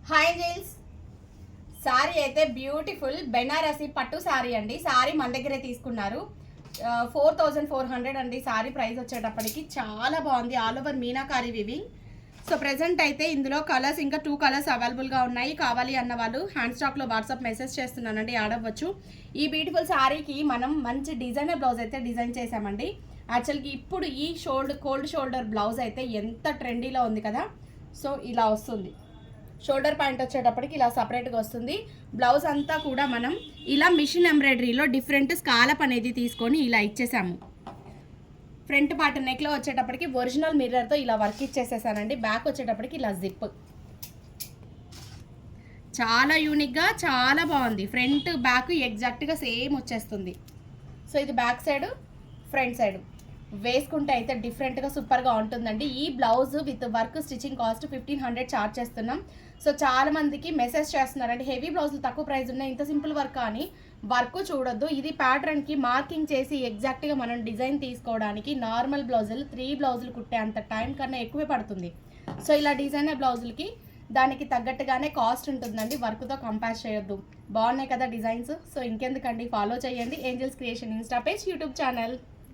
Hi jails. Sorry అయితే beautiful Banarasi పట్టు sorry అండి. సారీ మన దగ్గరే తీసుకున్నారు. 4400 అండి సారీ ప్రైస్ వచ్చేటప్పటికి. చాలా బాగుంది, all over meenakari weaving. So present అయితే ఇందులో కలర్స్ ఇంకా 2 కలర్స్ అవైలబుల్గా ఉన్నాయి. కావాలి అన్న వాళ్ళు హ్యాండ్ స్టాక్లో వాట్సాప్ మెసేజ్ చేస్తున్నానండి, ఆడవచ్చు. ఈ బ్యూటిఫుల్ సారీకి మనం మంచి డిజైనర్ బ్లౌజ్ అయితే డిజైన్ చేసామండి. యాక్చువల్గా ఇప్పుడు ఈ కోల్డ్ షోల్డర్ బ్లౌజ్ అయితే ఎంత ట్రెండీలో ఉంది కదా. సో ఇలా వస్తుంది, షోల్డర్ పాయింట్ వచ్చేటప్పటికి ఇలా సపరేట్గా వస్తుంది. బ్లౌజ్ అంతా కూడా మనం ఇలా మిషన్ ఎంబ్రాయిడరీలో డిఫరెంట్ స్కాలప్ అనేది తీసుకొని ఇలా ఇచ్చేసాము. ఫ్రంట్ పార్ట్ నెక్లో వచ్చేటప్పటికి ఒరిజినల్ మిర్రర్తో ఇలా వర్క్ ఇచ్చేసేసానండి. బ్యాక్ వచ్చేటప్పటికి ఇలా జిప్, చాలా యూనిక్గా చాలా బాగుంది. ఫ్రంట్ బ్యాక్ ఎగ్జాక్ట్గా సేమ్ వచ్చేస్తుంది. సో ఇది బ్యాక్ సైడ్, ఫ్రంట్ సైడ్ వేసుకుంటే అయితే డిఫరెంట్గా సూపర్గా ఉంటుందండి. ఈ blouse with work stitching cost 1500 charge చేస్తున్నాం. సో చాలా మందికి మెసేజ్ చేస్తున్నారండి, హెవీ బ్లౌజులు తక్కువ ప్రైస్ ఉన్నాయి, ఇంత సింపుల్ వర్క్ అని. వర్క్ చూడొద్దు, ఇది ప్యాటర్న్కి మార్కింగ్ చేసి ఎగ్జాక్ట్గా మనం డిజైన్ తీసుకోవడానికి నార్మల్ బ్లౌజులు 3 బ్లౌజులు కుట్టే అంత టైం కన్నా ఎక్కువే పడుతుంది. సో ఇలా డిజైనర్ బ్లౌజులకి దానికి తగ్గట్టుగానే కాస్ట్ ఉంటుందండి. వర్క్తో కంపేర్ చేయొద్దు. బాగున్నాయి కదా డిజైన్స్. సో ఇంకెందుకండి, ఫాలో చేయండి angels creation Insta page, YouTube channel.